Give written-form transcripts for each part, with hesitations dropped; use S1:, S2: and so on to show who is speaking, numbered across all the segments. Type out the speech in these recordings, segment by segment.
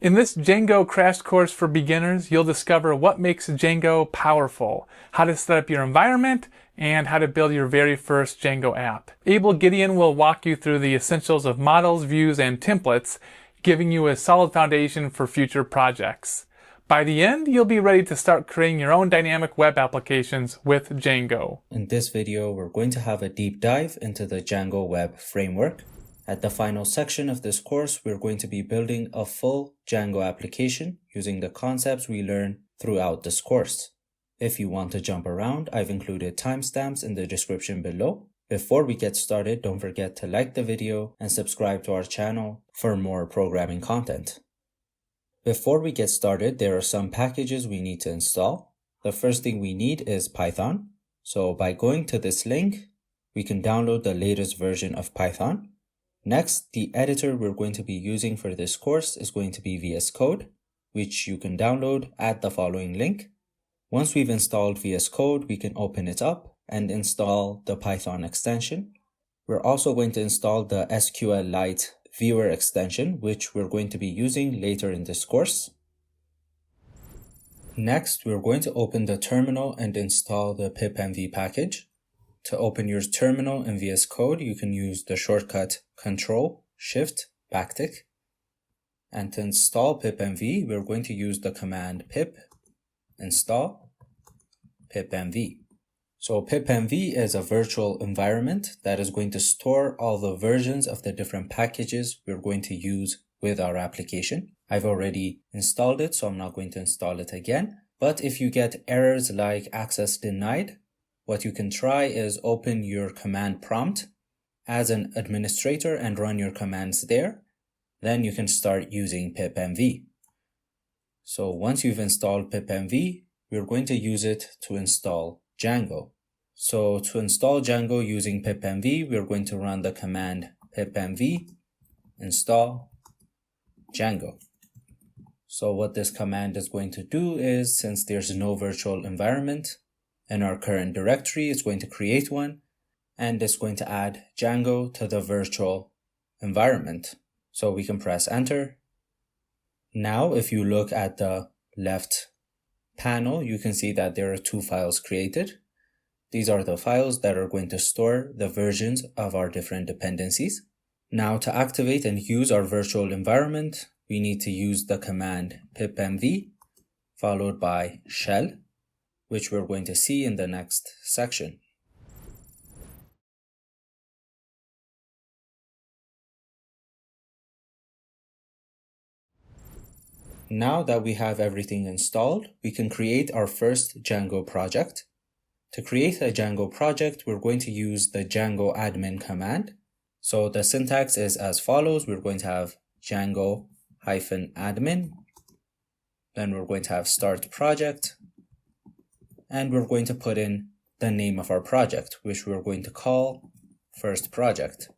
S1: In this Django crash course for beginners, you'll discover what makes Django powerful, how to set up your environment, and how to build your very first Django app. Abel Gideon will walk you through the essentials of models, views, and templates, giving you a solid foundation for future projects. By the end, you'll be ready to start creating your own dynamic web applications with Django.
S2: In this video, we're going to have a deep dive into the Django web framework. At the final section of this course, we're going to be building a full Django application using the concepts we learn throughout this course. If you want to jump around, I've included timestamps in the description below. Before we get started, don't forget to like the video and subscribe to our channel for more programming content. Before we get started, there are some packages we need to install. The first thing we need is Python. So by going to this link, we can download the latest version of Python. Next, the editor we're going to be using for this course is going to be VS Code, which you can download at the following link. Once we've installed VS Code, we can open it up and install the Python extension. We're also going to install the SQLite viewer extension, which we're going to be using later in this course. Next, we're going to open the terminal and install the pipenv package. To open your terminal in VS Code, you can use the shortcut Ctrl-Shift-Backtick. And to install pipenv, we're going to use the command pip install pipenv. So pipenv is a virtual environment that is going to store all the versions of the different packages we're going to use with our application. I've already installed it, so I'm not going to install it again. But if you get errors like access denied, what you can try is open your command prompt as an administrator and run your commands there. Then you can start using pipenv. So once you've installed pipenv, we're going to use it to install Django. So to install Django using pipenv, we're going to run the command pipenv install Django. So what this command is going to do is, since there's no virtual environment in our current directory, it's going to create one, and it's going to add Django to the virtual environment. So we can press enter. Now, if you look at the left panel, you can see that there are two files created. These are the files that are going to store the versions of our different dependencies. Now, to activate and use our virtual environment, we need to use the command pipenv followed by shell, which we're going to see in the next section. Now that we have everything installed, we can create our first Django project. To create a Django project, we're going to use the Django-admin command. So the syntax is as follows. We're going to have Django-admin. Then we're going to have start project. And we're going to put in the name of our project, which we're going to call first project.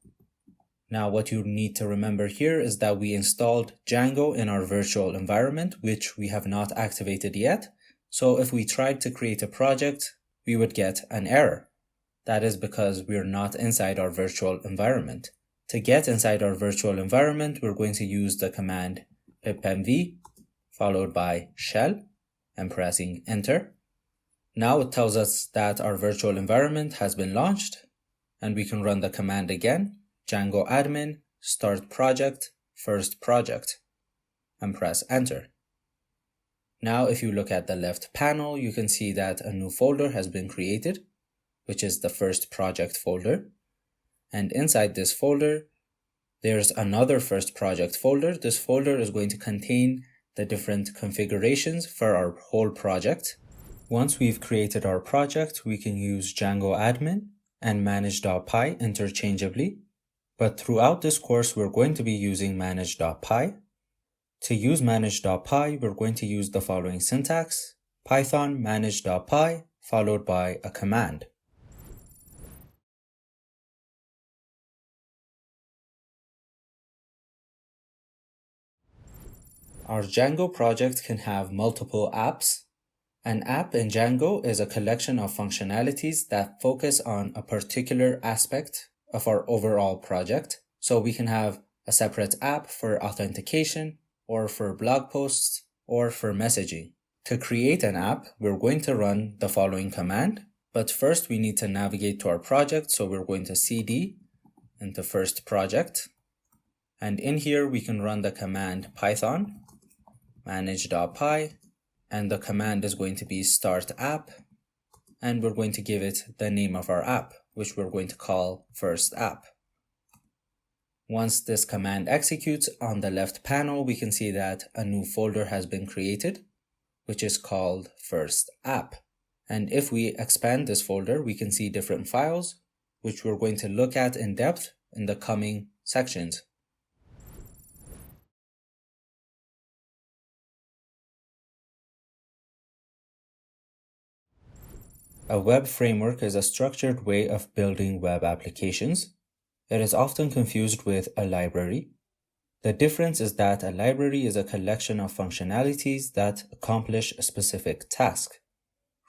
S2: Now, what you need to remember here is that we installed Django in our virtual environment, which we have not activated yet. So if we tried to create a project, we would get an error. That is because we're not inside our virtual environment. To get inside our virtual environment, we're going to use the command pipenv followed by shell and pressing enter. Now it tells us that our virtual environment has been launched, and we can run the command again, Django-admin start project first project, and press enter. Now if you look at the left panel, you can see that a new folder has been created, which is the first project folder. And inside this folder, there's another first project folder. This folder is going to contain the different configurations for our whole project. Once we've created our project, we can use Django-admin and manage.py interchangeably. But throughout this course, we're going to be using manage.py. To use manage.py, we're going to use the following syntax: Python manage.py followed by a command. Our Django project can have multiple apps. An app in Django is a collection of functionalities that focus on a particular aspect of our overall project. So we can have a separate app for authentication, or for blog posts, or for messaging. To create an app, we're going to run the following command, but first we need to navigate to our project, so we're going to cd into first project, and in here we can run the command python manage.py, and the command is going to be start app, and we're going to give it the name of our app, which we're going to call first app. Once this command executes, on the left panel we can see that a new folder has been created, which is called first app. And if we expand this folder, we can see different files, which we're going to look at in depth in the coming sections. A web framework is a structured way of building web applications. It is often confused with a library. The difference is that a library is a collection of functionalities that accomplish a specific task.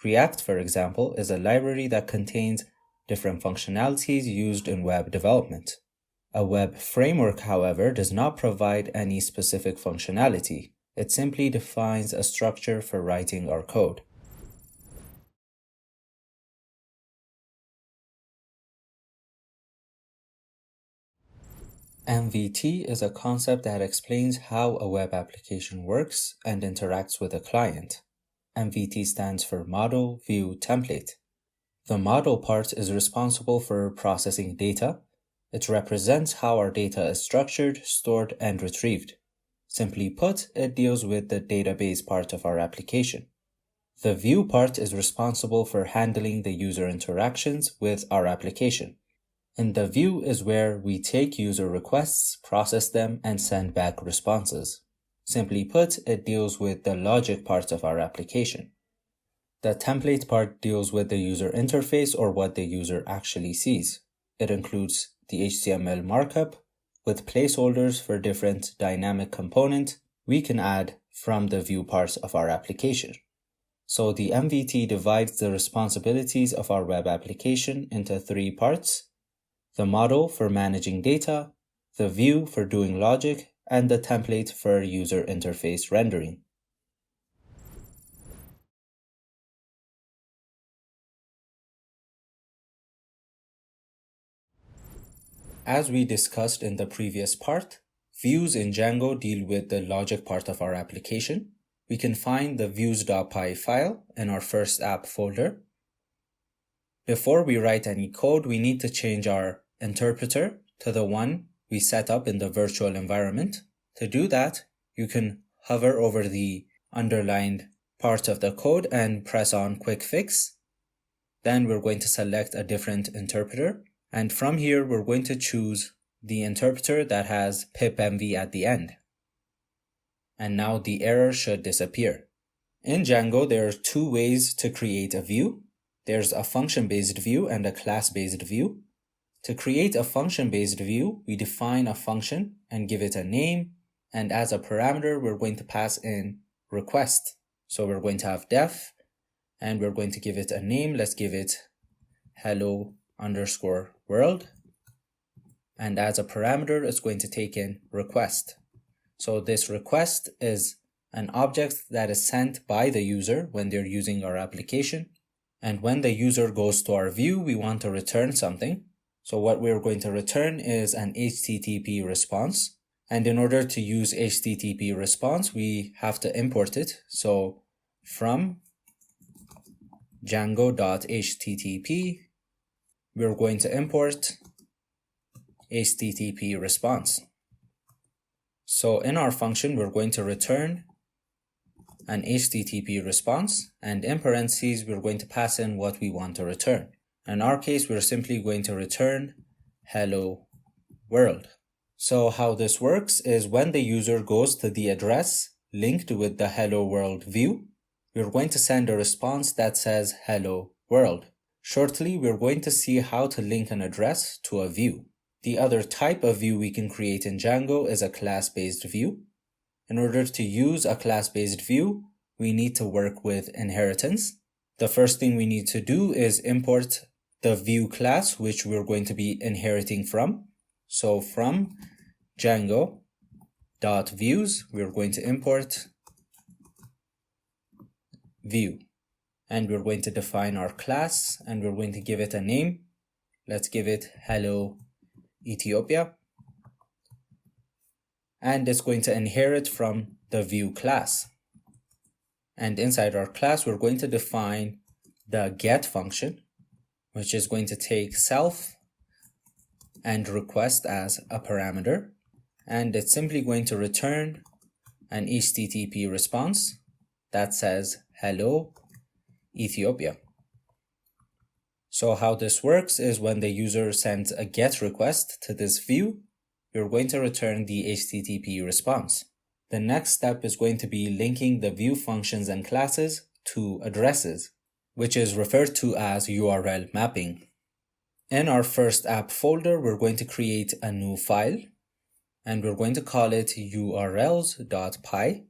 S2: React, for example, is a library that contains different functionalities used in web development. A web framework, however, does not provide any specific functionality. It simply defines a structure for writing our code. MVT is a concept that explains how a web application works and interacts with a client. MVT stands for Model, View, Template. The model part is responsible for processing data. It represents how our data is structured, stored, and retrieved. Simply put, it deals with the database part of our application. The view part is responsible for handling the user interactions with our application. In the view is where we take user requests, process them, and send back responses. Simply put, it deals with the logic parts of our application. The template part deals with the user interface, or what the user actually sees. It includes the HTML markup with placeholders for different dynamic components we can add from the view parts of our application. So the MVT divides the responsibilities of our web application into three parts: the model for managing data, the view for doing logic, and the template for user interface rendering. As we discussed in the previous part, views in Django deal with the logic part of our application. We can find the views.py file in our first app folder. Before we write any code, we need to change our interpreter to the one we set up in the virtual environment. To do that, you can hover over the underlined part of the code and press on Quick Fix. Then we're going to select a different interpreter. And from here, we're going to choose the interpreter that has pipenv at the end. And now the error should disappear. In Django, there are two ways to create a view. There's a function-based view and a class-based view. To create a function-based view, we define a function and give it a name. And as a parameter, we're going to pass in request. So we're going to have def, and we're going to give it a name. Let's give it hello_world. And as a parameter, it's going to take in request. So this request is an object that is sent by the user when they're using our application. And when the user goes to our view, we want to return something. So what we're going to return is an HTTP response. And in order to use HTTP response, we have to import it. So from Django.http, we're going to import HTTP response. So in our function, we're going to return an HTTP response, and in parentheses, we're going to pass in what we want to return. In our case, we're simply going to return hello world. So how this works is when the user goes to the address linked with the hello world view, we're going to send a response that says hello world. Shortly, we're going to see how to link an address to a view. The other type of view we can create in Django is a class-based view. In order to use a class-based view, we need to work with inheritance. The first thing we need to do is import the view class, which we're going to be inheriting from. So from Django views, we're going to import view. And we're going to define our class and we're going to give it a name. Let's give it Hello Ethiopia. And it's going to inherit from the view class. And inside our class, we're going to define the get function, which is going to take self and request as a parameter. And it's simply going to return an HTTP response that says Hello Ethiopia. So how this works is when the user sends a GET request to this view, you're going to return the HTTP response. The next step is going to be linking the view functions and classes to addresses, which is referred to as URL mapping. In our first app folder, we're going to create a new file, and we're going to call it urls.py.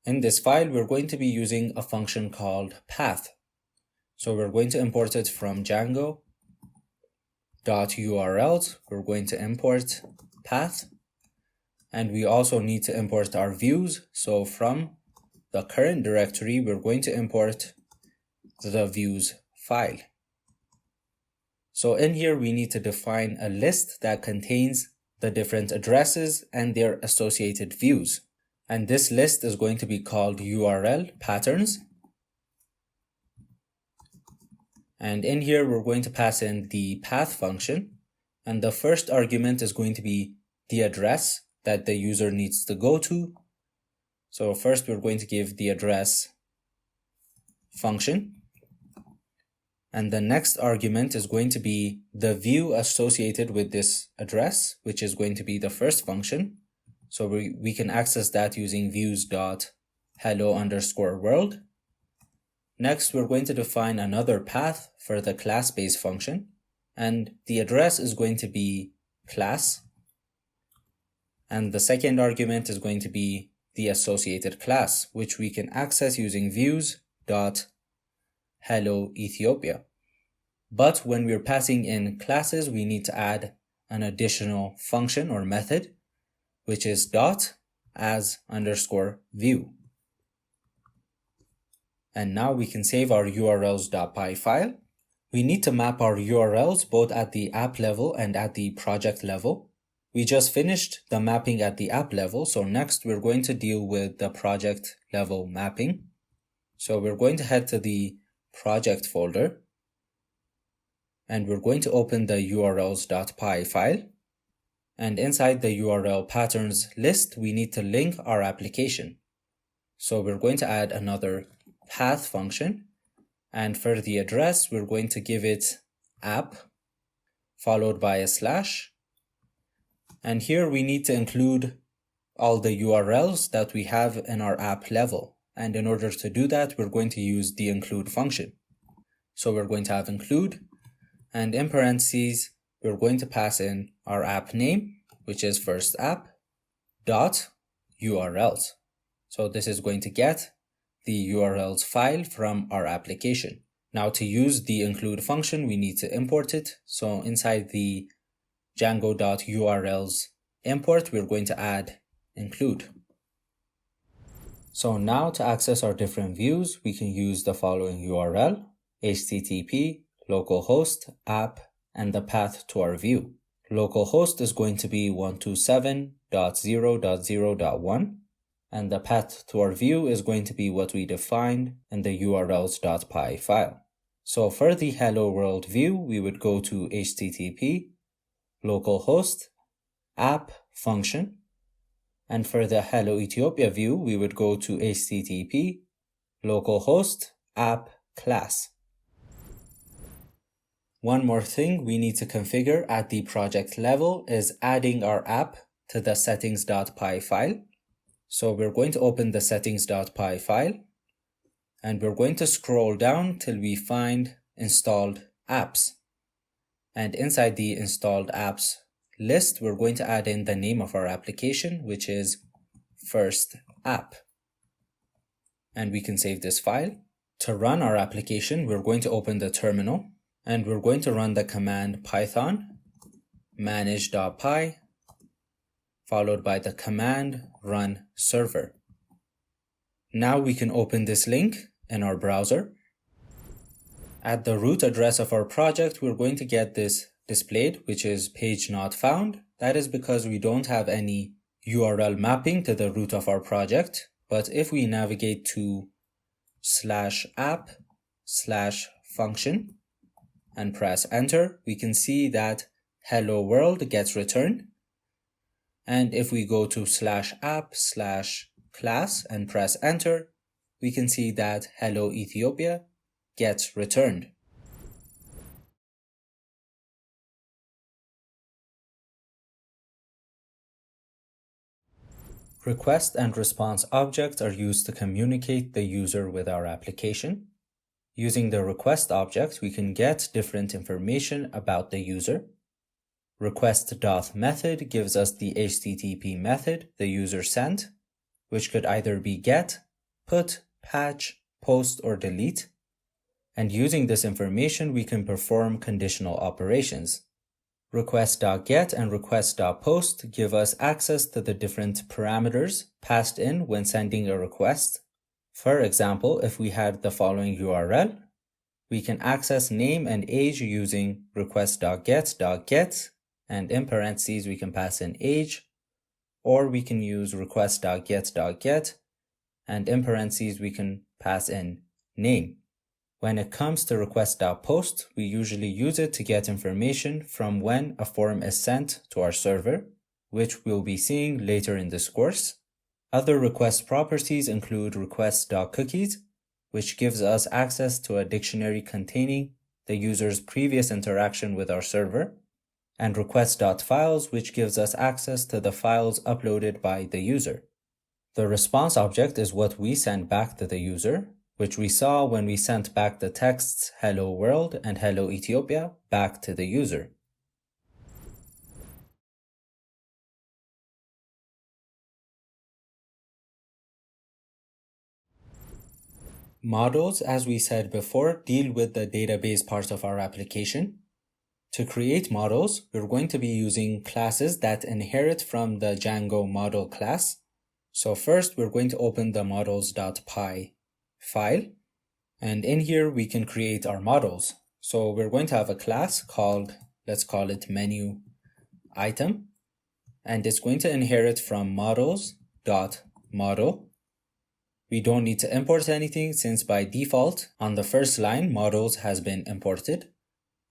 S2: In this file, we're going to be using a function called path. So we're going to import it from Django.urls. We're going to import path. And we also need to import our views. So from the current directory, we're going to import the views file. So in here, we need to define a list that contains the different addresses and their associated views. And this list is going to be called URL patterns. And in here, we're going to pass in the path function. And the first argument is going to be the address that the user needs to go to. So first, we're going to give the address function. And the next argument is going to be the view associated with this address, which is going to be the first function. So we can access that using views.hello_world. Next, we're going to define another path for the class-based function, and the address is going to be class. And the second argument is going to be the associated class, which we can access using views.helloEthiopia. But when we're passing in classes, we need to add an additional function or method, which is .as_view. And now we can save our urls.py file. We need to map our URLs both at the app level and at the project level. We just finished the mapping at the app level, so next we're going to deal with the project level mapping. So we're going to head to the project folder, and we're going to open the urls.py file. And inside the URL patterns list, we need to link our application. So we're going to add another path function. And for the address, we're going to give it app followed by a slash. And here we need to include all the URLs that we have in our app level. And in order to do that, we're going to use the include function. So we're going to have include, and in parentheses, we're going to pass in our app name, which is first app, .urls. So this is going to get the URLs file from our application. Now to use the include function, we need to import it. So inside the Django.urls import, we're going to add include. So now to access our different views, we can use the following URL, http localhost app and the path to our view. Localhost is going to be 127.0.0.1, and the path to our view is going to be what we defined in the urls.py file. So for the hello world view, we would go to http localhost app function, and for the hello Ethiopia view, we would go to http localhost app class. One more thing we need to configure at the project level is adding our app to the settings.py file. So we're going to open the settings.py file, and we're going to scroll down till we find installed apps. And inside the installed apps list, we're going to add in the name of our application, which is first app. And we can save this file. To run our application, we're going to open the terminal, and we're going to run the command python manage.py followed by the command run server. Now we can open this link in our browser. At the root address of our project, we're going to get this displayed, which is page not found. That is because we don't have any URL mapping to the root of our project. But if we navigate to /app/function and press enter, we can see that hello world gets returned. And if we go to /app/class and press enter, we can see that hello Ethiopia gets returned. Request and response objects are used to communicate the user with our application. Using the request object, we can get different information about the user. Request.method gives us the HTTP method the user sent, which could either be get, put, patch, post, or delete. And using this information, we can perform conditional operations. Request.get and request.post give us access to the different parameters passed in when sending a request. For example, if we had the following URL, we can access name and age using request.get, and in parentheses we can pass in age, or we can use request.get, and in parentheses we can pass in name. When it comes to request.post, we usually use it to get information from when a form is sent to our server, which we'll be seeing later in this course. Other request properties include request.cookies, which gives us access to a dictionary containing the user's previous interaction with our server, and request.files, which gives us access to the files uploaded by the user. The response object is what we send back to the user, which we saw when we sent back the texts hello world and hello Ethiopia back to the user. Models, as we said before, deal with the database part of our application. To create models, we're going to be using classes that inherit from the Django model class. So first, we're going to open the models.py file, and in here we can create our models. So we're going to have a class called, let's call it menu item, and it's going to inherit from models.model. We don't need to import anything since by default on the first line models has been imported.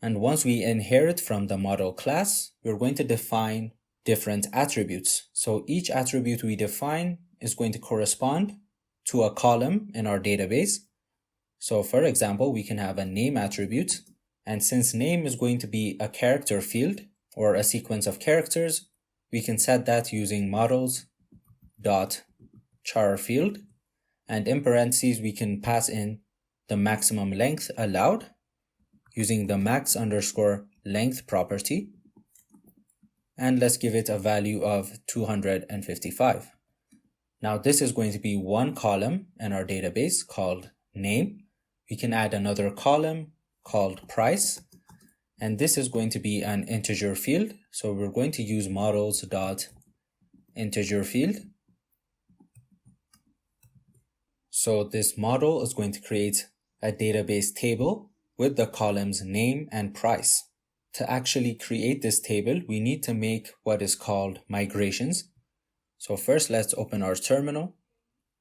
S2: And once we inherit from the model class, we're going to define different attributes. So each attribute we define is going to correspond to a column in our database. So for example, we can have a name attribute, and since name is going to be a character field or a sequence of characters, we can set that using models.char field, and in parentheses we can pass in the maximum length allowed using the max_length property, and let's give it a value of 255. Now this is going to be one column in our database called name. We can add another column called price, and this is going to be an integer field. So we're going to use models.integer field. So this model is going to create a database table with the columns name and price. To actually create this table, we need to make what is called migrations. So first, let's open our terminal.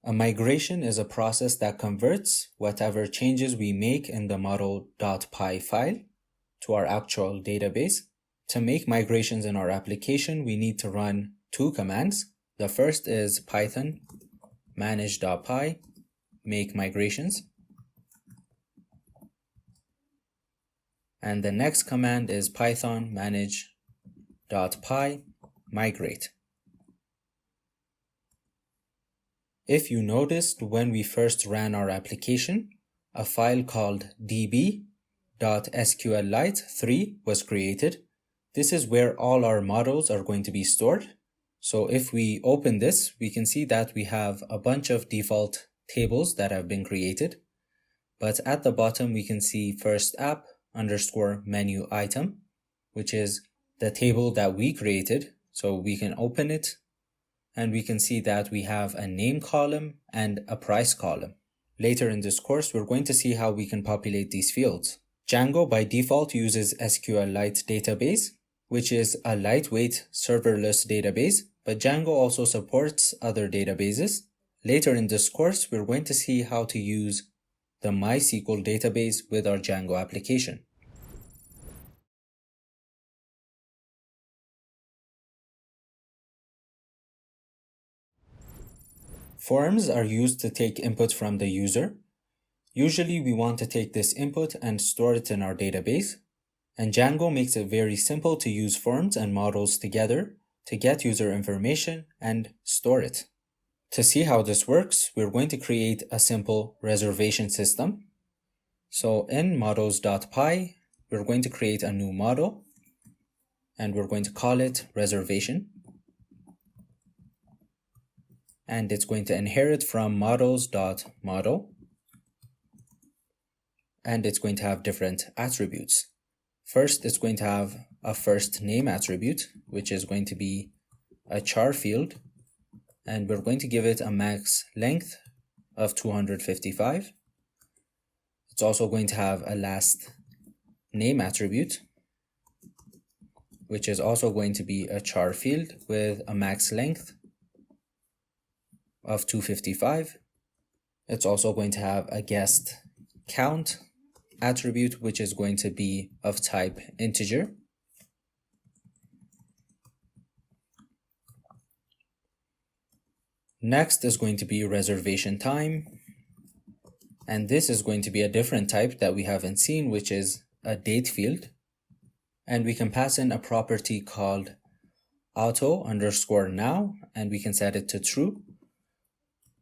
S2: A migration is a process that converts whatever changes we make in the model.py file to our actual database. To make migrations in our application, we need to run two commands. The first is Python manage.py make migrations. And the next command is Python manage.py migrate. If you noticed, when we first ran our application, a file called db.sqlite3 was created. This is where all our models are going to be stored. So if we open this, we can see that we have a bunch of default tables that have been created. But at the bottom, we can see first app_menu item, which is the table that we created. So we can open it and we can see that we have a name column and a price column. Later in this course, we're going to see how we can populate these fields. Django by default uses SQLite database, which is a lightweight serverless database, but Django also supports other databases. Later in this course, we're going to see how to use the MySQL database with our Django application. Forms are used to take input from the user. Usually we want to take this input and store it in our database, and Django makes it very simple to use forms and models together to get user information and store it. To see how this works, we're going to create a simple reservation system. So in models.py, we're going to create a new model, and we're going to call it reservation. And it's going to inherit from models.model. And it's going to have different attributes. First, it's going to have a first name attribute, which is going to be a char field. And we're going to give it a max length of 255. It's also going to have a last name attribute, which is also going to be a char field with a max length of 255. It's also going to have a guest count attribute, which is going to be of type integer. Next is going to be reservation time, and this is going to be a different type that we haven't seen, which is a date field, and we can pass in a property called auto_now, and we can set it to true.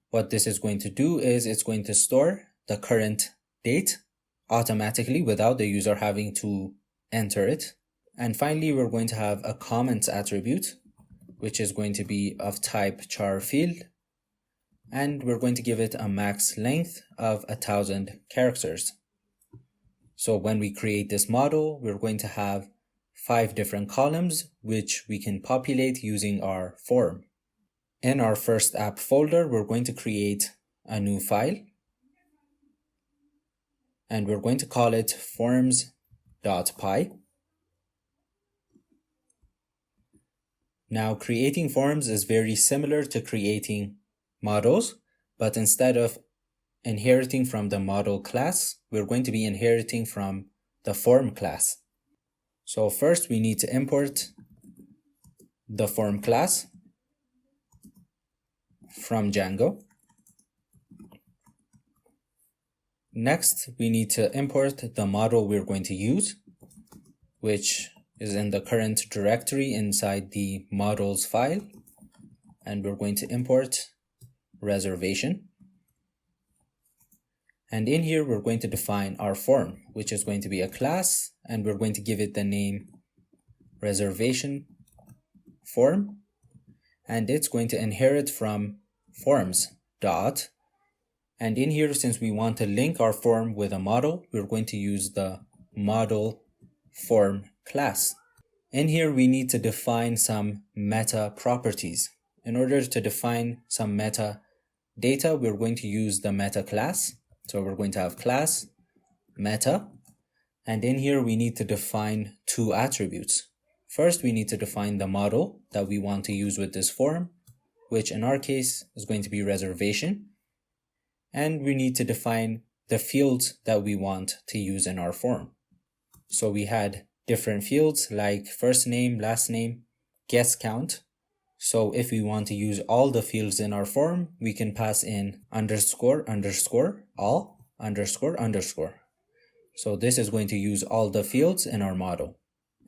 S2: What this is going to do is it's going to store the current date automatically without the user having to enter it. And finally, we're going to have a comments attribute, which is going to be of type char field, and we're going to give it a max length of 1,000 characters. So when we create this model, we're going to have 5 different columns, which we can populate using our form. In our first app folder, we're going to create a new file, and we're going to call it forms.py. Now, creating forms is very similar to creating models, but instead of inheriting from the model class, we're going to be inheriting from the form class. So first we need to import the form class from Django. Next, we need to import the model we're going to use, which is in the current directory inside the models file, and we're going to import reservation. And in here, we're going to define our form, which is going to be a class, and we're going to give it the name reservation form, and it's going to inherit from forms dot. And in here, since we want to link our form with a model, we're going to use the model form class. In here, we need to define some meta properties. In order to define some meta data, we're going to use the meta class. So we're going to have class meta, and in here we need to define 2 attributes. First, we need to define the model that we want to use with this form, which in our case is going to be reservation. And we need to define the fields that we want to use in our form. So we had different fields like first name, last name, guest count. So if we want to use all the fields in our form, we can pass in underscore, underscore, all, underscore, underscore. So this is going to use all the fields in our model.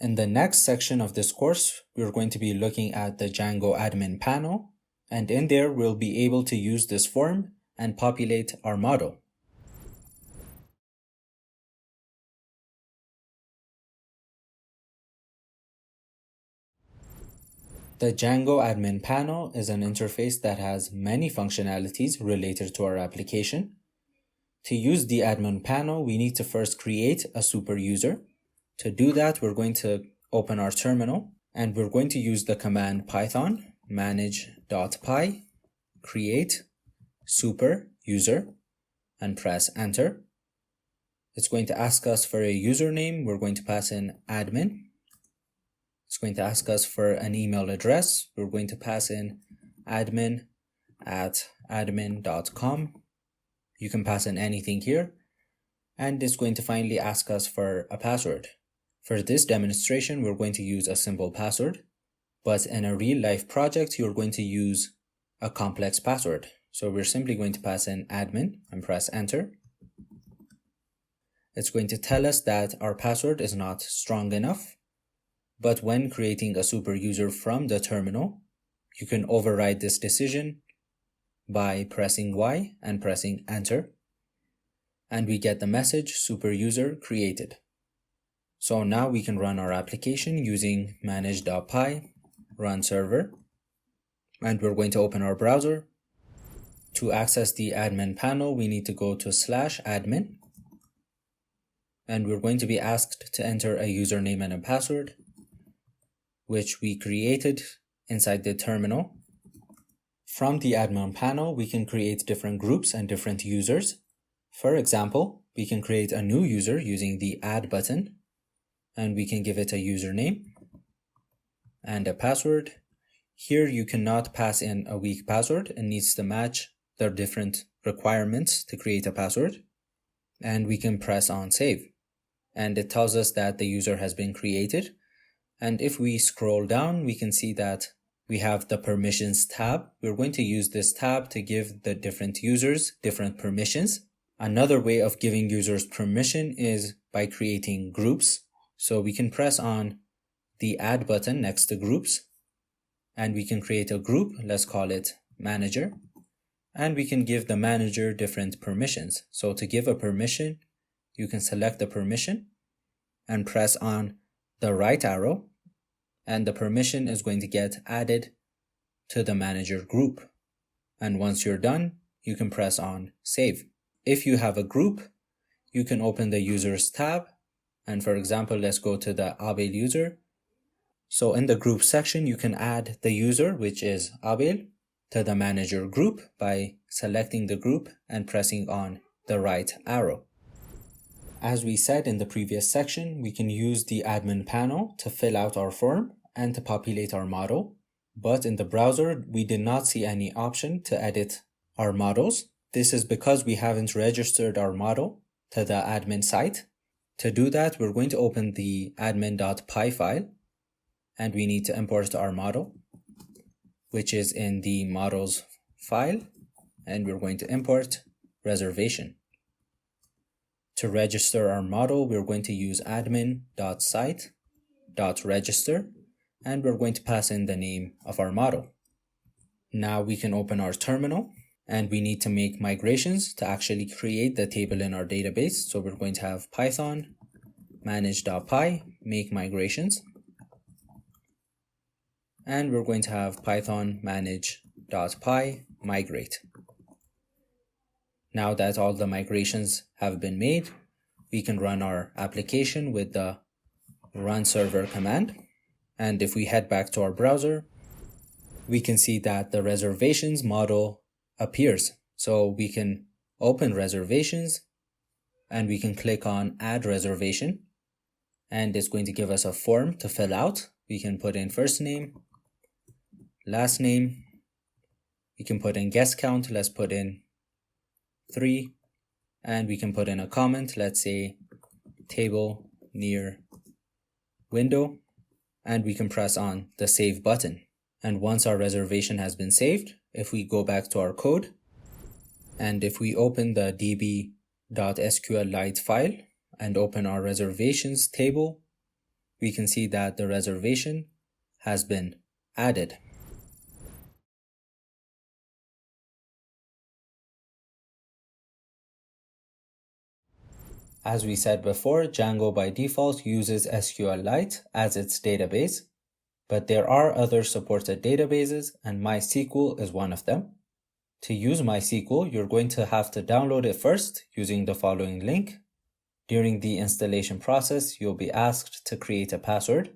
S2: In the next section of this course, we're going to be looking at the Django-admin panel, and in there we'll be able to use this form and populate our model. The Django-admin panel is an interface that has many functionalities related to our application. To use the admin panel, we need to first create a super user. To do that, we're going to open our terminal, and we're going to use the command Python manage.py, create super user, and press enter. It's going to ask us for a username. We're going to pass in admin. It's going to ask us for an email address. We're going to pass in admin@admin.com. You can pass in anything here. And it's going to finally ask us for a password. For this demonstration, we're going to use a simple password, but in a real life project, you're going to use a complex password. So we're simply going to pass in admin and press enter. It's going to tell us that our password is not strong enough, but when creating a super user from the terminal, you can override this decision by pressing Y and pressing enter. And we get the message super user created. So now we can run our application using manage.py, run server, and we're going to open our browser. To access the admin panel, we need to go to /admin, and we're going to be asked to enter a username and a password, which we created inside the terminal. From the admin panel, we can create different groups and different users. For example, we can create a new user using the add button, and we can give it a username and a password. Here you cannot pass in a weak password. It needs to match the different requirements to create a password. And we can press on save. And it tells us that the user has been created. And if we scroll down, we can see that we have the permissions tab. We're going to use this tab to give the different users different permissions. Another way of giving users permission is by creating groups. So we can press on the add button next to groups, and we can create a group. Let's call it manager, and we can give the manager different permissions. So to give a permission, you can select the permission and press on the right arrow, and the permission is going to get added to the manager group. And once you're done, you can press on save. If you have a group, you can open the users tab. And for example, let's go to the Abel user. So in the group section, you can add the user, which is Abel, to the manager group by selecting the group and pressing on the right arrow. As we said in the previous section, we can use the admin panel to fill out our form and to populate our model. But in the browser, we did not see any option to edit our models. This is because we haven't registered our model to the admin site. To do that, we're going to open the admin.py file, and we need to import our model, which is in the models file, and we're going to import reservation. To register our model, we're going to use admin.site.register, and we're going to pass in the name of our model. Now we can open our terminal, and we need to make migrations to actually create the table in our database. So we're going to have Python manage.py make migrations, and we're going to have Python manage.py migrate. Now that all the migrations have been made, we can run our application with the run server command. And if we head back to our browser, we can see that the reservations model appears. So we can open reservations and we can click on add reservation, and it's going to give us a form to fill out. We can put in first name, last name, we can put in guest count, let's put in 3, and we can put in a comment, let's say table near window, and we can press on the save button. And once our reservation has been saved, if we go back to our code, and if we open the db.sqlite file and open our reservations table, we can see that the reservation has been added. As we said before, Django by default uses SQLite as its database, but there are other supported databases, and MySQL is one of them. To use MySQL, you're going to have to download it first using the following link. During the installation process, you'll be asked to create a password.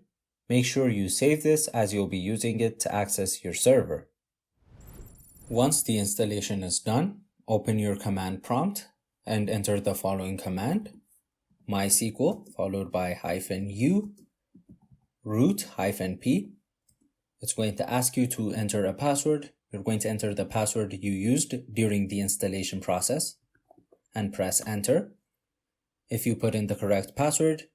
S2: Make sure you save this as you'll be using it to access your server. Once the installation is done, open your command prompt and enter the following command: MySQL followed by -u root -p. It's going to ask you to enter a password. You're going to enter the password you used during the installation process and press enter. If you put in the correct password,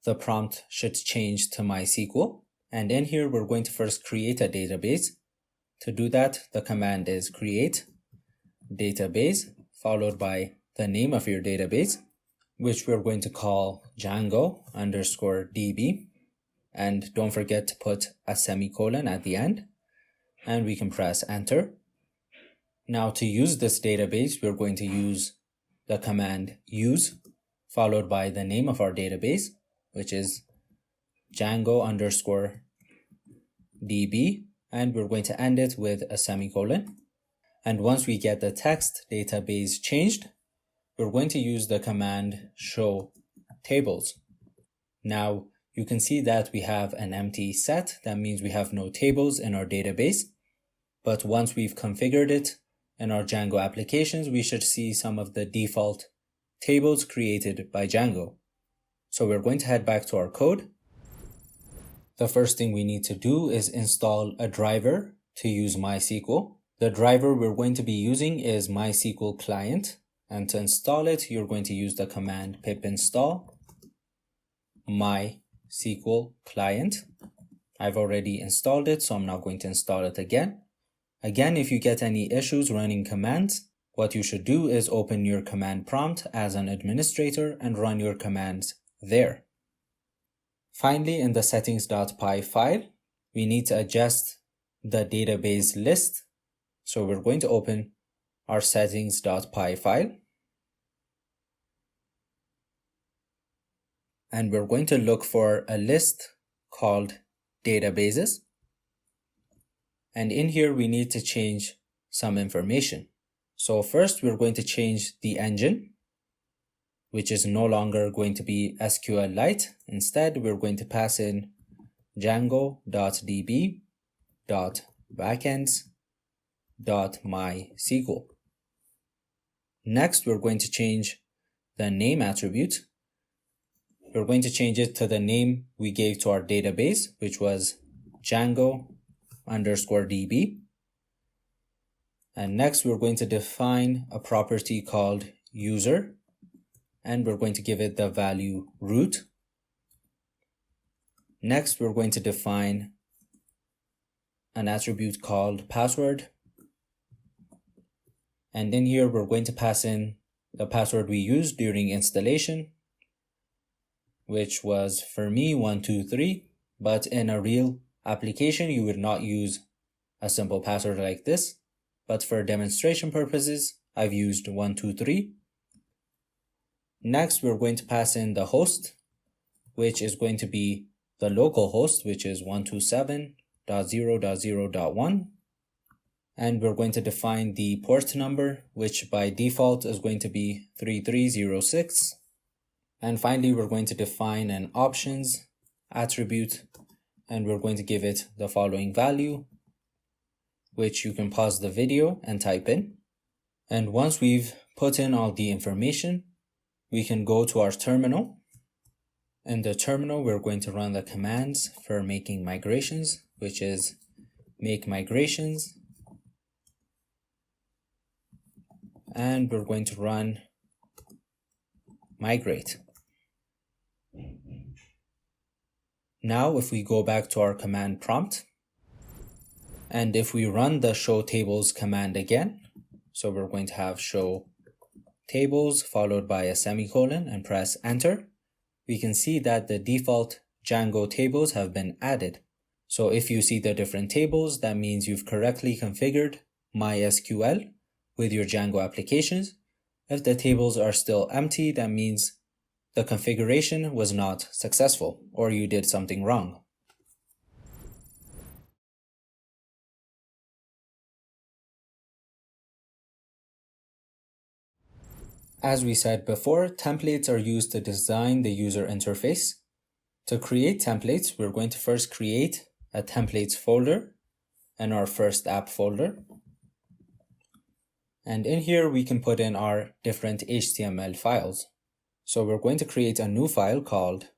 S2: the prompt should change to MySQL. And in here, we're going to first create a database. To do that, the command is create database followed by the name of your database, which we're going to call Django_DB. And don't forget to put a semicolon at the end. And we can press enter. Now to use this database, we're going to use the command use followed by the name of our database, which is Django_DB, and we're going to end it with a semicolon. And once we get the text database changed, we're going to use the command show tables. Now you can see that we have an empty set. That means we have no tables in our database. But once we've configured it in our Django applications, we should see some of the default tables created by Django. So we're going to head back to our code. The first thing we need to do is install a driver to use MySQL. The driver we're going to be using is MySQL client. And to install it, you're going to use the command pip install MySQL client. I've already installed it, so I'm not going to install it again. Again, if you get any issues running commands, what you should do is open your command prompt as an administrator and run your commands there. Finally, in the settings.py file, we need to adjust the database list. So we're going to open our settings.py file. And we're going to look for a list called databases. And in here, we need to change some information. So first, we're going to change the engine, which is no longer going to be SQLite. Instead, we're going to pass in Django.db.backends.mysql. Next, we're going to change the name attribute. We're going to change it to the name we gave to our database, which was Django_DB. And next, we're going to define a property called user, and we're going to give it the value root. Next, we're going to define an attribute called password. And in here, we're going to pass in the password we used during installation, which was for me 123, but in a real application, you would not use a simple password like this. But for demonstration purposes, I've used 123. Next, we're going to pass in the host, which is going to be the local host, which is 127.0.0.1. And we're going to define the port number, which by default is going to be 3306. And finally, we're going to define an options attribute, and we're going to give it the following value, which you can pause the video and type in. And once we've put in all the information, we can go to our terminal. In the terminal, we're going to run the commands for making migrations, which is make migrations. And we're going to run migrate. Now, if we go back to our command prompt, and if we run the show tables command again, so we're going to have show tables followed by a semicolon and press enter, we can see that the default Django tables have been added. So if you see the different tables, that means you've correctly configured MySQL with your Django applications. If the tables are still empty, that means the configuration was not successful or you did something wrong. As we said before, templates are used to design the user interface. To create templates, we're going to first create a templates folder in our first app folder. And in here, we can put in our different HTML files. So we're going to create a new file called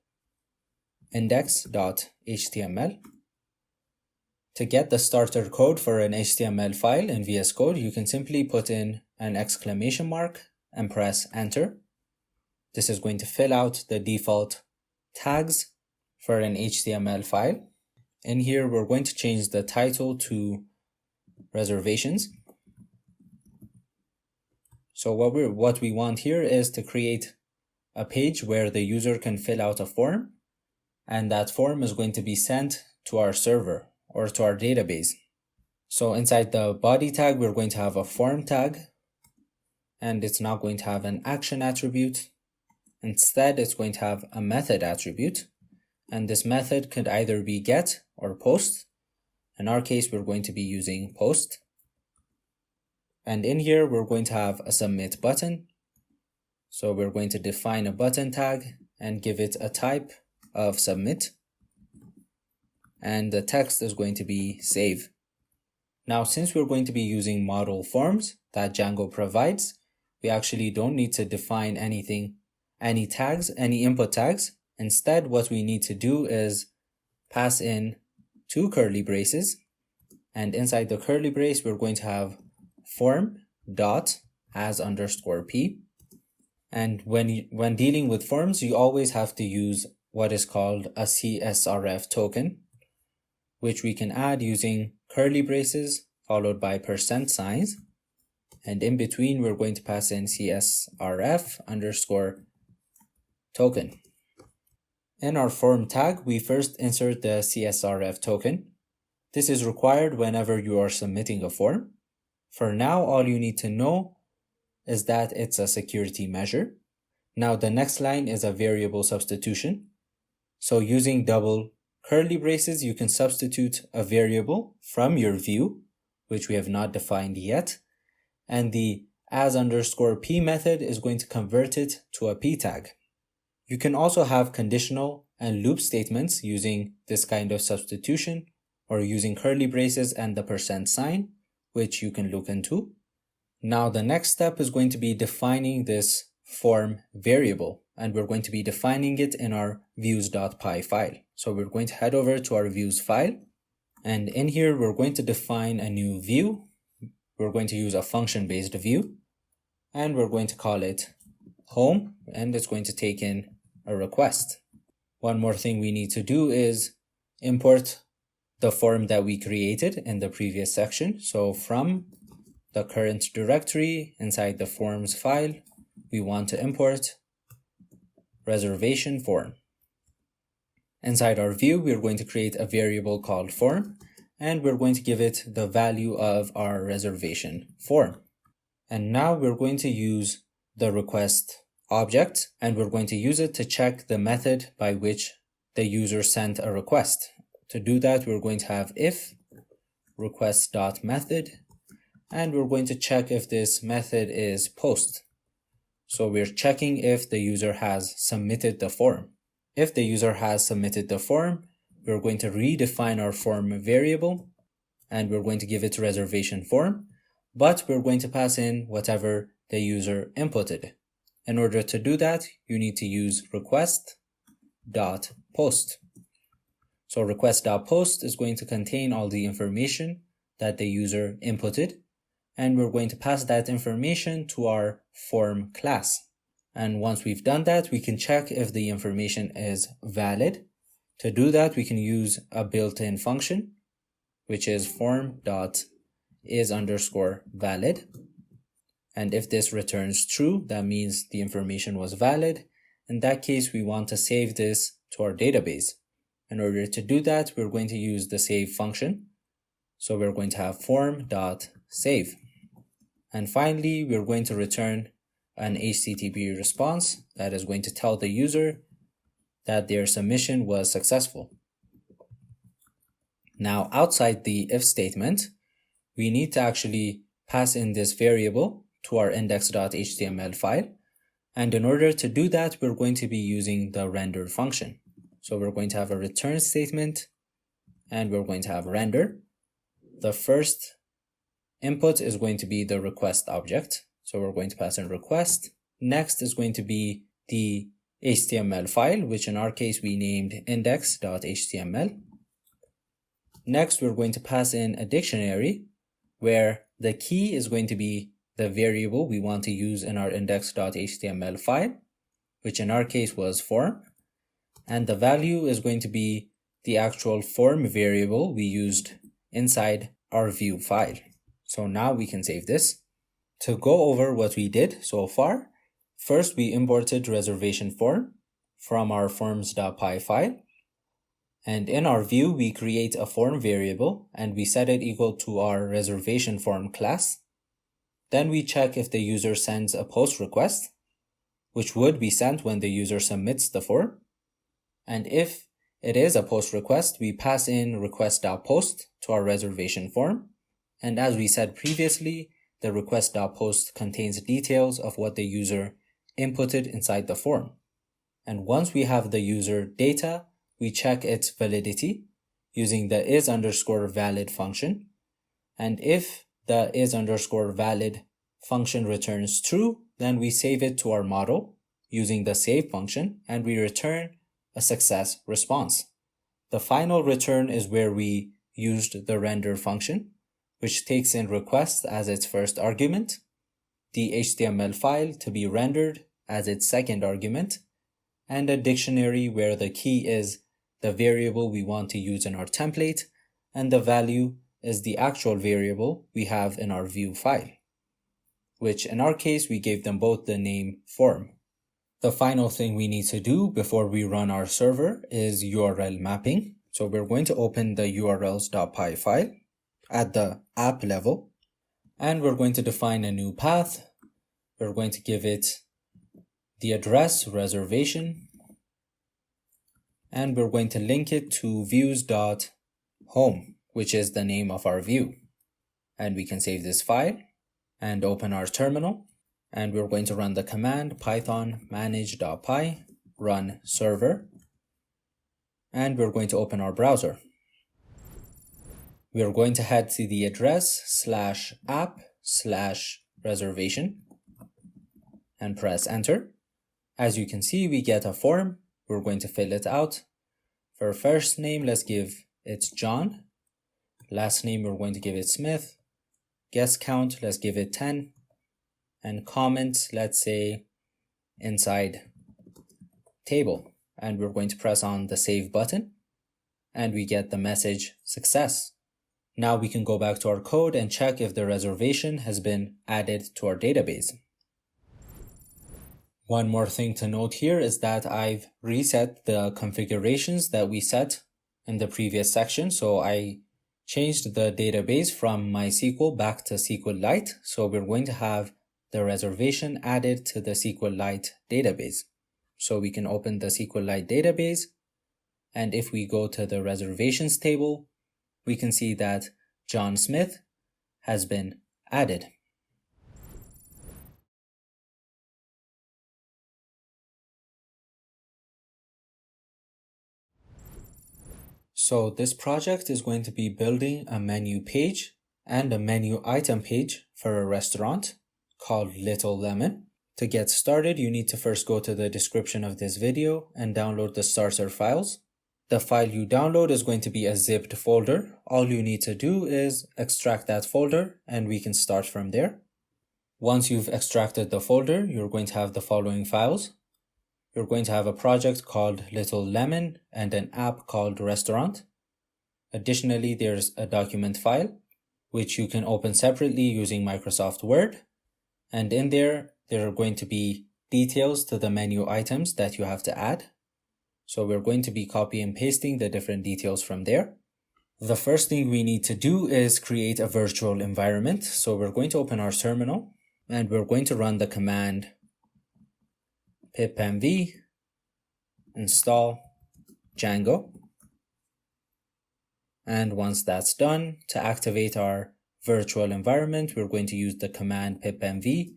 S2: index.html. To get the starter code for an HTML file in VS Code, you can simply put in an exclamation mark and press enter. This is going to fill out the default tags for an HTML file. In here, we're going to change the title to reservations. So what we want here is to create a page where the user can fill out a form, and that form is going to be sent to our server or to our database. So inside the body tag, we're going to have a form tag, and it's not going to have an action attribute. Instead, it's going to have a method attribute, and this method could either be get or post. In our case, we're going to be using post. And in here, we're going to have a submit button. So we're going to define a button tag and give it a type of submit. And the text is going to be save. Now, since we're going to be using model forms that Django provides, we actually don't need to define anything, any tags, any input tags. Instead, what we need to do is pass in two curly braces. And inside the curly brace, we're going to have form dot as underscore p. And when dealing with forms, you always have to use what is called a CSRF token, which we can add using curly braces followed by %signs. And in between, we're going to pass in CSRF underscore token. In our form tag, we first insert the CSRF token. This is required whenever you are submitting a form. For now, all you need to know is that it's a security measure. Now, the next line is a variable substitution. So using double curly braces, you can substitute a variable from your view, which we have not defined yet. And the as underscore p method is going to convert it to a p tag. You can also have conditional and loop statements using this kind of substitution, or using curly braces and the %sign, which you can look into. Now the next step is going to be defining this form variable, and we're going to be defining it in our views.py file. So we're going to head over to our views file, and in here we're going to define a new view. We're going to use a function-based view, and we're going to call it home, and it's going to take in a request. One more thing we need to do is import the form that we created in the previous section. So from the current directory inside the forms file, we want to import reservation form. Inside our view, we're going to create a variable called form, and we're going to give it the value of our reservation form. And now we're going to use the request object, and we're going to use it to check the method by which the user sent a request. To do that, we're going to have if request.method, and we're going to check if this method is post. So we're checking if the user has submitted the form. If the user has submitted the form, we're going to redefine our form variable, and we're going to give it reservation form, but we're going to pass in whatever the user inputted. In order to do that, you need to use request.post. So request.post is going to contain all the information that the user inputted, and we're going to pass that information to our form class. And once we've done that, we can check if the information is valid. To do that, we can use a built-in function, which is form.is_valid. And if this returns true, that means the information was valid. In that case, we want to save this to our database. In order to do that, we're going to use the save function. So we're going to have form.save. And finally, we're going to return an HTTP response that is going to tell the user that their submission was successful. Now, outside the if statement, we need to actually pass in this variable to our index.html file. And in order to do that, we're going to be using the render function. So we're going to have a return statement and we're going to have render. The first input is going to be the request object. So we're going to pass in request. Next is going to be the HTML file, which in our case we named index.html. Next, we're going to pass in a dictionary where the key is going to be the variable we want to use in our index.html file, which in our case was form. And the value is going to be the actual form variable we used inside our view file. So now we can save this. To go over what we did so far, first we imported reservation form from our forms.py file. And in our view, we create a form variable and we set it equal to our reservation form class. Then we check if the user sends a post request, which would be sent when the user submits the form. And if it is a post request, we pass in request.post to our reservation form. And as we said previously, the request.post contains details of what the user inputted inside the form. And once we have the user data, we check its validity using the is_valid function. And if the is_valid function returns true, then we save it to our model using the save function and we return a success response. The final return is where we used the render function, which takes in request as its first argument, the HTML file to be rendered as its second argument, and a dictionary where the key is the variable we want to use in our template, and the value is the actual variable we have in our view file, which in our case we gave them both the name form. The final thing we need to do before we run our server is URL mapping. So we're going to open the urls.py file at the app level, and we're going to define a new path. We're going to give it the address reservation, and we're going to link it to views.home, which is the name of our view. And we can save this file and open our terminal, and we're going to run the command python manage.py run server, and we're going to open our browser. We are going to head to the address /app/reservation and press enter. As you can see, we get a form. We're going to fill it out. For first name, let's give it John. Last name, we're going to give it Smith. Guest count, let's give it 10. And comments, let's say inside table. And we're going to press on the save button. And we get the message success. Now we can go back to our code and check if the reservation has been added to our database. One more thing to note here is that I've reset the configurations that we set in the previous section. So I changed the database from MySQL back to SQLite. So we're going to have the reservation added to the SQLite database. So we can open the SQLite database. And if we go to the reservations table, we can see that John Smith has been added. So this project is going to be building a menu page and a menu item page for a restaurant called Little Lemon. To get started, you need to first go to the description of this video and download the starter files. The file you download is going to be a zipped folder. All you need to do is extract that folder and we can start from there. Once you've extracted the folder, you're going to have the following files. You're going to have a project called Little Lemon and an app called Restaurant. Additionally, there's a document file, which you can open separately using Microsoft Word. And in there are going to be details to the menu items that you have to add. So we're going to be copy and pasting the different details from there. The first thing we need to do is create a virtual environment. So we're going to open our terminal and we're going to run the command pip-mv install Django. And once that's done, to activate our virtual environment, we're going to use the command pip-mv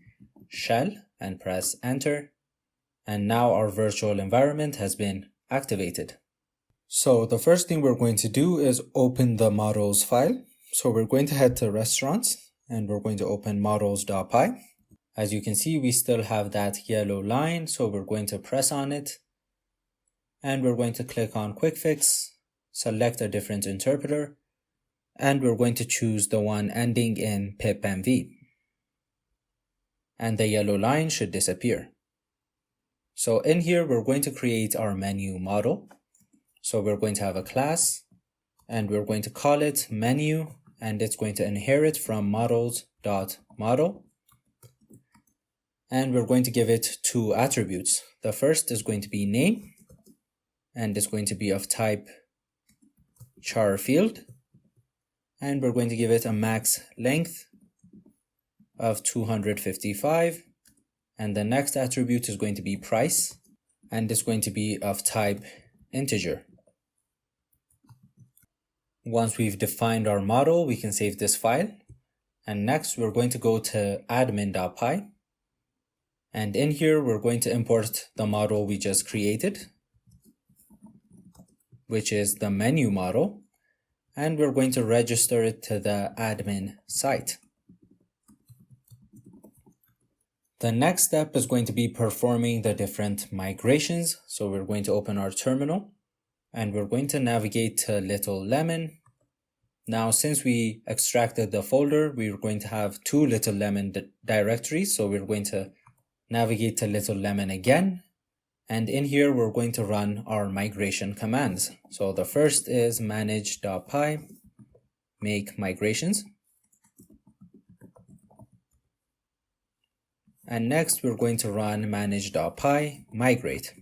S2: shell and press enter. And now our virtual environment has been activated. So the first thing we're going to do is open the models file. So we're going to head to restaurants and we're going to open models.py. As you can see, we still have that yellow line, so we're going to press on it and we're going to click on Quick Fix, select a different interpreter, and we're going to choose the one ending in pipmv. And the yellow line should disappear. So in here, we're going to create our menu model. So we're going to have a class and we're going to call it menu, and it's going to inherit from models.model. And we're going to give it two attributes. The first is going to be name, and it's going to be of type char field. And we're going to give it a max length of 255. And the next attribute is going to be price, and it's going to be of type integer. Once we've defined our model, we can save this file. And next, we're going to go to admin.py. And in here, we're going to import the model we just created, which is the menu model. And we're going to register it to the admin site. The next step is going to be performing the different migrations. So we're going to open our terminal and we're going to navigate to Little Lemon. Now, since we extracted the folder, we're going to have two Little Lemon directories. So we're going to navigate to Little Lemon again. And in here, we're going to run our migration commands. So the first is manage.py, make migrations. And next, we're going to run manage.py, migrate.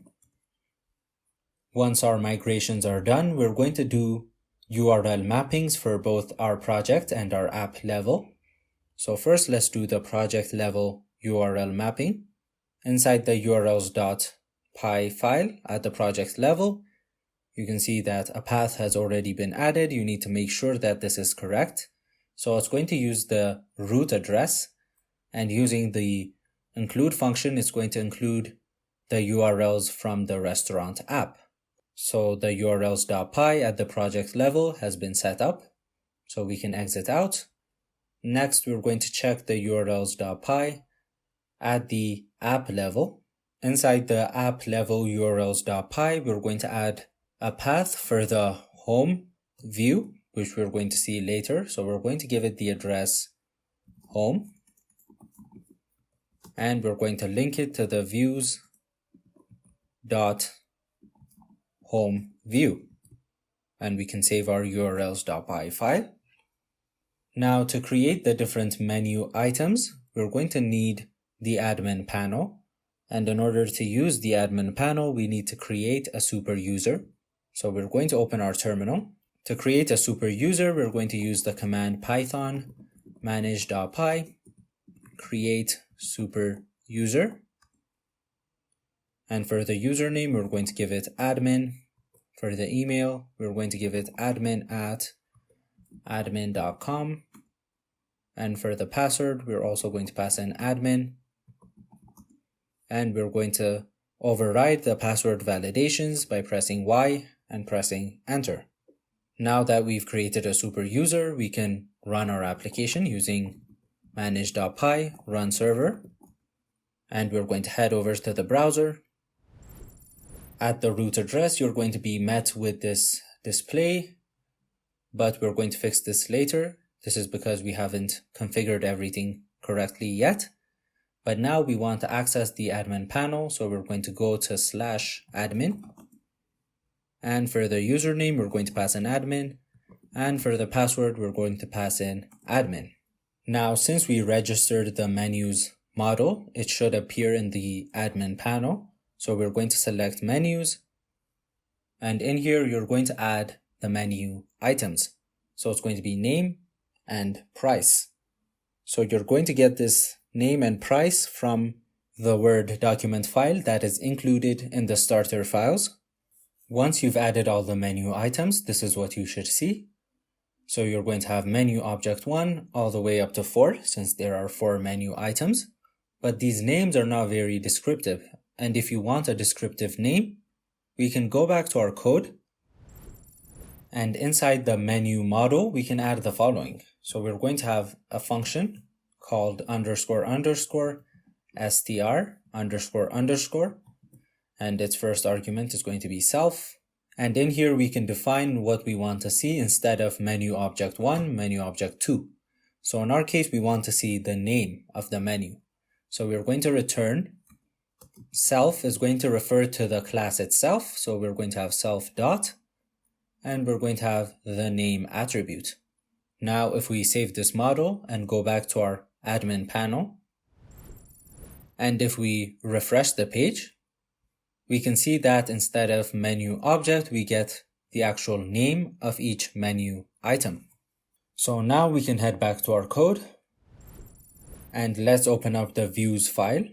S2: Once our migrations are done, we're going to do URL mappings for both our project and our app level. So first, let's do the project level URL mapping. Inside the urls.py file at the project level, you can see that a path has already been added. You need to make sure that this is correct. So it's going to use the root address, and using the include function, it's going to include the URLs from the restaurant app. So the urls.py at the project level has been set up, so we can exit out. Next, we're going to check the urls.py at the app level. Inside the app level urls.py, we're going to add a path for the home view, which we're going to see later. So we're going to give it the address home, and we're going to link it to the views dot home view, and we can save our urls.py file. Now, to create the different menu items, we're going to need the admin panel, and in order to use the admin panel, we need to create a super user. So we're going to open our terminal. To create a super user, we're going to use the command python manage.py create super user. And for the username, we're going to give it admin. For the email, we're going to give it admin@admin.com. And for the password, we're also going to pass in admin. And we're going to override the password validations by pressing Y and pressing enter. Now that we've created a super user, we can run our application using manage.py run server. And we're going to head over to the browser. At the root address, you're going to be met with this display, but we're going to fix this later. This is because we haven't configured everything correctly yet. But now we want to access the admin panel, so we're going to go to /admin. And for the username, we're going to pass in admin. And for the password, we're going to pass in admin. Now, since we registered the menus model, it should appear in the admin panel. So we're going to select menus, and in here you're going to add the menu items. So it's going to be name and price. So you're going to get this name and price from the Word document file that is included in the starter files. Once you've added all the menu items, this is what you should see. So you're going to have menu object 1 all the way up to 4, since there are 4 menu items. But these names are not very descriptive. And if you want a descriptive name, we can go back to our code And inside the menu model, we can add the following. So we're going to have a function called __str __, and its first argument is going to be self. And in here, we can define what we want to see instead of menu object 1, menu object 2. So in our case, we want to see the name of the menu. So we're going to return self is going to refer to the class itself. So we're going to have self dot, and we're going to have the name attribute. Now, if we save this model and go back to our admin panel, and if we refresh the page, we can see that instead of menu object, we get the actual name of each menu item. So now we can head back to our code, and let's open up the views file.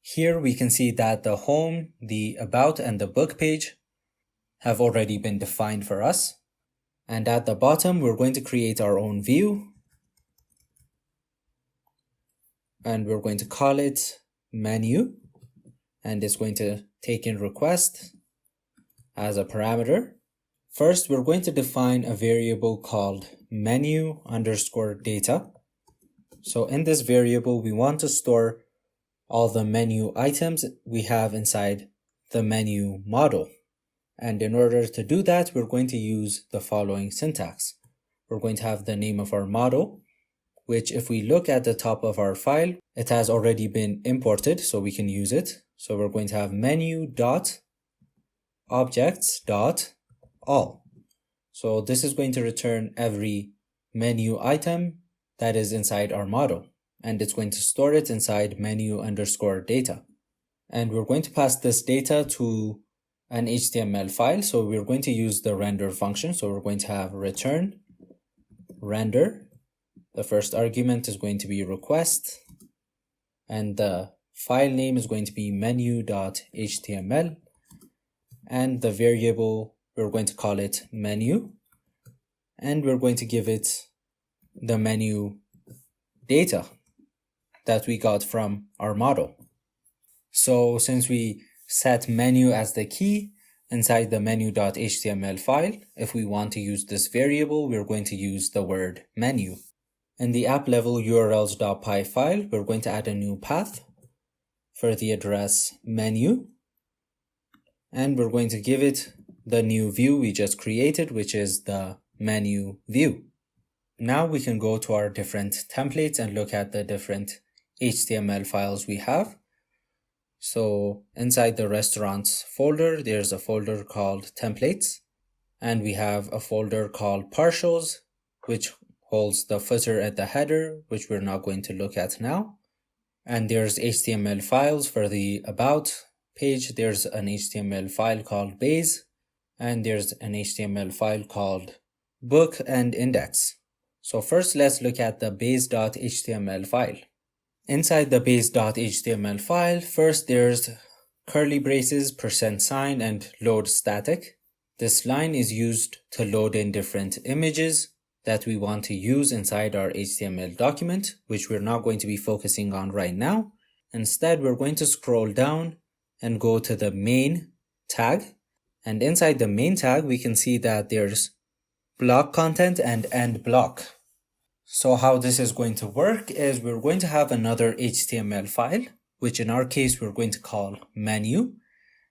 S2: Here we can see that the home, the about, and the book page have already been defined for us. And at the bottom, we're going to create our own view. And we're going to call it menu. And it's going to take in request as a parameter. First, we're going to define a variable called menu_data. So in this variable, we want to store all the menu items we have inside the menu model. And in order to do that, we're going to use the following syntax. We're going to have the name of our model, which if we look at the top of our file, it has already been imported, so we can use it. So we're going to have menu.objects.all. So this is going to return every menu item that is inside our model, and it's going to store it inside menu_data. And we're going to pass this data to an HTML file. So we're going to use the render function. So we're going to have return render. The first argument is going to be request, and the file name is going to be menu.html, and the variable, we're going to call it menu, and we're going to give it the menu data that we got from our model. So since we set menu as the key inside the menu.html file, if we want to use this variable, we're going to use the word menu. In the app level urls.py file, we're going to add a new path for the address menu, and we're going to give it the new view we just created, which is the menu view. Now we can go to our different templates and look at the different HTML files we have. So inside the restaurants folder, there's a folder called templates, and we have a folder called partials, which holds the footer at the header, which we're not going to look at now. And there's HTML files for the about page. There's an HTML file called base, and there's an HTML file called book and index. So first, let's look at the base.html file. Inside the base.html file, first there's curly braces, %, and load static. This line is used to load in different images that we want to use inside our HTML document, which we're not going to be focusing on right now. Instead, we're going to scroll down and go to the main tag. And inside the main tag, we can see that there's block content and end block. So how this is going to work is we're going to have another HTML file, which in our case, we're going to call menu.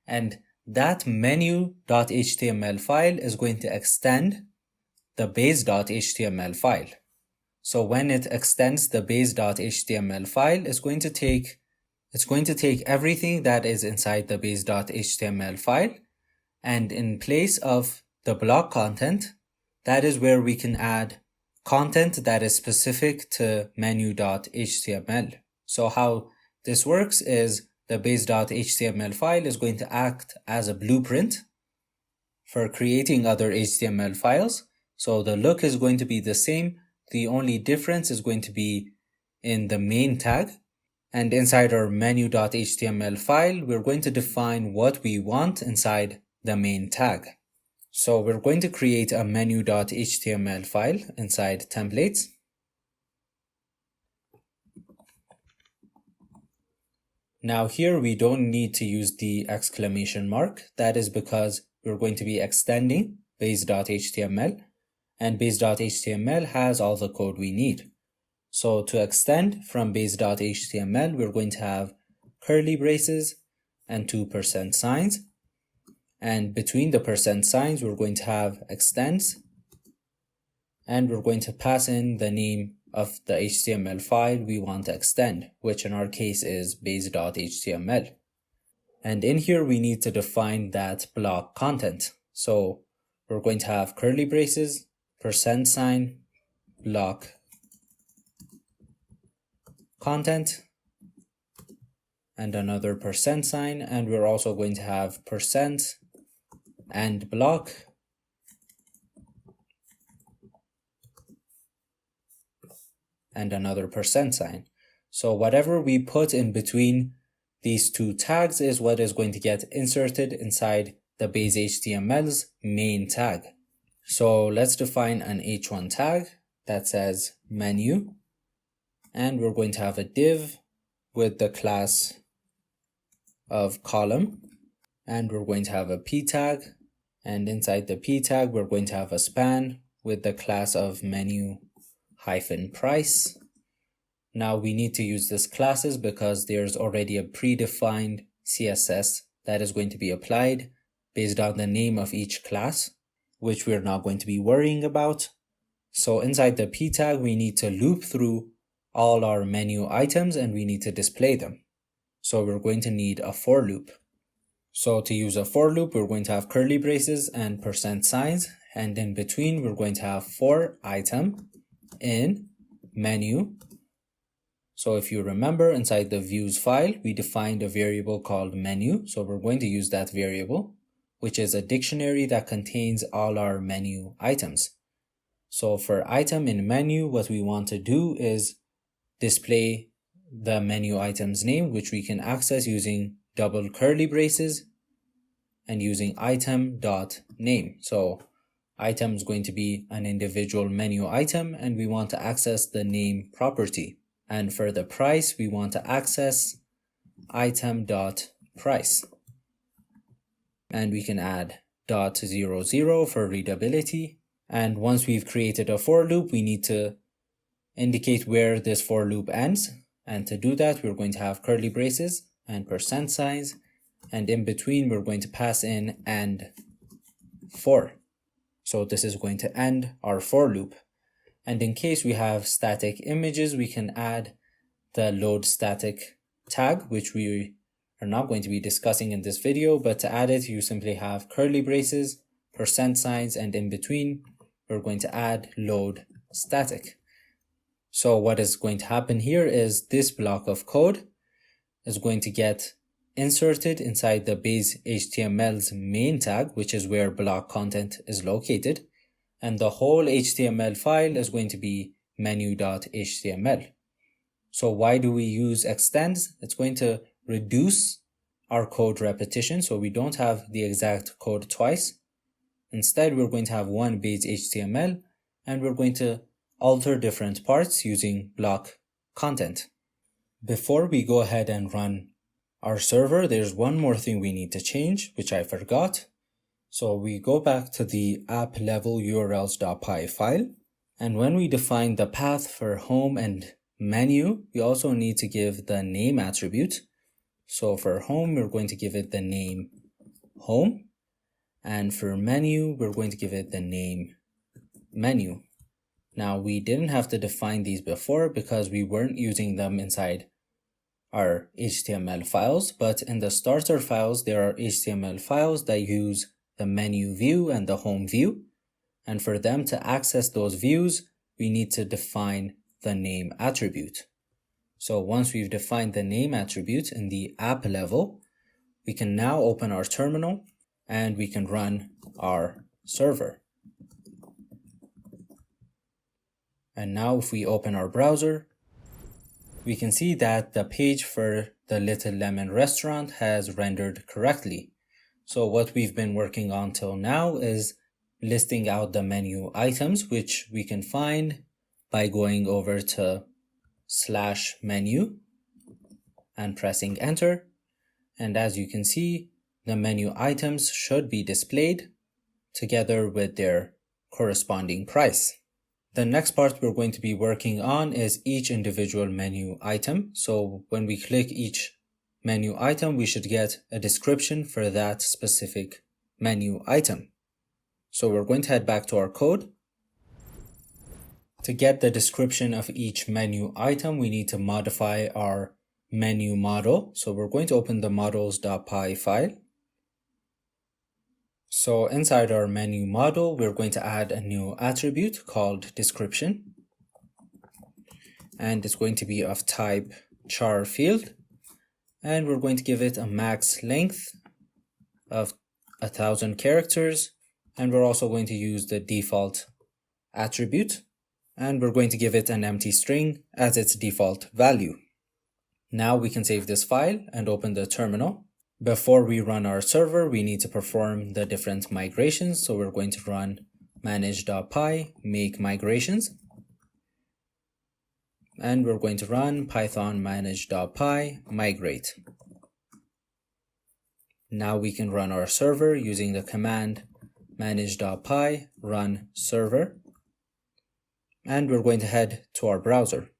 S2: And that menu.html file is going to extend the base.html file. So when it extends the base.html file, it's going to take everything that is inside the base.html file, and in place of the block content, that is where we can add content that is specific to menu.html. So how this works is the base.html file is going to act as a blueprint for creating other HTML files. So the look is going to be the same. The only difference is going to be in the main tag. And inside our menu.html file, we're going to define what we want inside the main tag. So we're going to create a menu.html file inside templates. Now here we don't need to use the exclamation mark. That is because we're going to be extending base.html, and base.html has all the code we need. So to extend from base.html, we're going to have curly braces and 2% signs. And between the percent signs, we're going to have extends, and we're going to pass in the name of the HTML file we want to extend, which in our case is base.html. And in here, we need to define that block content. So we're going to have curly braces, percent sign, block content, and another percent sign, and we're also going to have percent and block, and another percent sign. So whatever we put in between these two tags is what is going to get inserted inside the base HTML's main tag. So let's define an h1 tag that says menu, and we're going to have a div with the class of column, and we're going to have a p tag, and inside the p tag we're going to have a span with the class of menu-price. Now we need to use this classes because there's already a predefined CSS that is going to be applied based on the name of each class, which we're not going to be worrying about. So inside the p tag we need to loop through all our menu items and we need to display them. So we're going to need a for loop. So to use a for loop, we're going to have curly braces and percent signs, and in between we're going to have for item in menu. So if you remember, inside the views file we defined a variable called menu, so we're going to use that variable, which is a dictionary that contains all our menu items. So for item in menu, what we want to do is display the menu item's name, which we can access using double curly braces and using item.name. So item is going to be an individual menu item and we want to access the name property. And for the price, we want to access item.price. And we can add .00 for readability. And once we've created a for loop, we need to indicate where this for loop ends. And to do that, we're going to have curly braces and percent signs, and in between we're going to pass in and for. So this is going to end our for loop. And in case we have static images, we can add the load static tag, which we are not going to be discussing in this video, but to add it, you simply have curly braces, percent signs, and in between we're going to add load static. So what is going to happen here is this block of code is going to get inserted inside the base HTML's main tag, which is where block content is located. And the whole HTML file is going to be menu.html. So why do we use extends? It's going to reduce our code repetition, so we don't have the exact code twice. Instead, we're going to have one base HTML, and we're going to alter different parts using block content. Before we go ahead and run our server, there's one more thing we need to change, which I forgot. So we go back to the app level urls.py file, and when we define the path for home and menu, we also need to give the name attribute. So for home, we're going to give it the name home, and for menu, we're going to give it the name menu. Now we didn't have to define these before because we weren't using them inside our HTML files, but in the starter files, there are HTML files that use the menu view and the home view. And for them to access those views, we need to define the name attribute. So once we've defined the name attribute in the app level, we can now open our terminal and we can run our server. And now if we open our browser, we can see that the page for the Little Lemon restaurant has rendered correctly. So what we've been working on till now is listing out the menu items, which we can find by going over to /menu and pressing enter. And as you can see, the menu items should be displayed. together with their corresponding price. The next part we're going to be working on is each individual menu item. So when we click each menu item, we should get a description for that specific menu item. So we're going to head back to our code. To get the description of each menu item, we need to modify our menu model. So we're going to open the models.py file. So inside our menu model, we're going to add a new attribute called description. And it's going to be of type char field. And we're going to give it a max length of 1,000 characters. And we're also going to use the default attribute. And we're going to give it an empty string as its default value. Now we can save this file and open the terminal. Before we run our server, we need to perform the different migrations. So we're going to run manage.py make migrations. And we're going to run python manage.py migrate. Now we can run our server using the command manage.py run server. And we're going to head to our browser.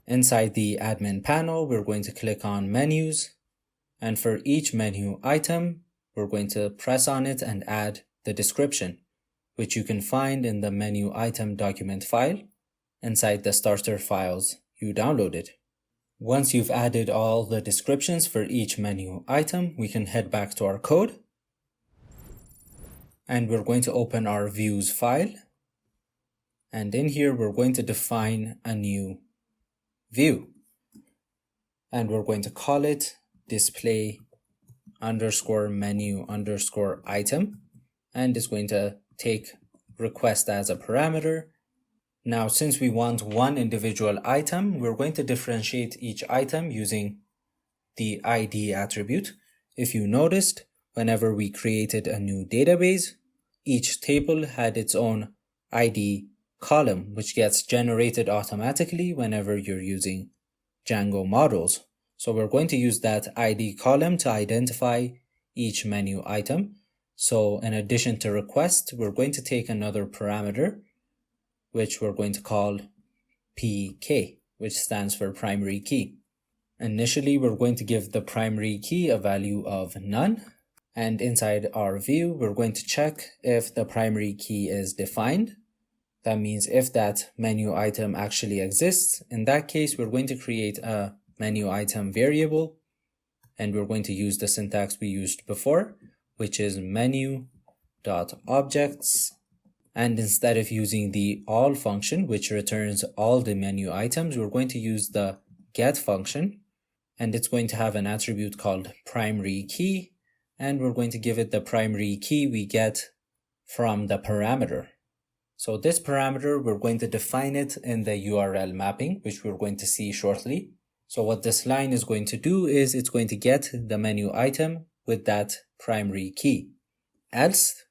S2: Inside the admin panel, we're going to click on menus. And for each menu item, we're going to press on it and add the description, which you can find in the menu item document file inside the starter files you downloaded. Once you've added all the descriptions for each menu item, we can head back to our code. And we're going to open our views file. And in here, we're going to define a new view. And we're going to call it display underscore menu underscore item. And it's going to take request as a parameter. Now, since we want one individual item, we're going to differentiate each item using the ID attribute. If you noticed, whenever we created a new database, each table had its own ID column, which gets generated automatically whenever you're using Django models. So we're going to use that ID column to identify each menu item. So in addition to request, we're going to take another parameter, which we're going to call PK, which stands for primary key. Initially, we're going to give the primary key a value of none. And inside our view, we're going to check if the primary key is defined. That means if that menu item actually exists. In that case, we're going to create a menu item variable, and we're going to use the syntax we used before, which is menu.objects. And instead of using the all function, which returns all the menu items, we're going to use the get function, and it's going to have an attribute called primary key, and we're going to give it the primary key we get from the parameter. So this parameter, we're going to define it in the URL mapping, which we're going to see shortly. So what this line is going to do is it's going to get the menu item with that primary key. Else,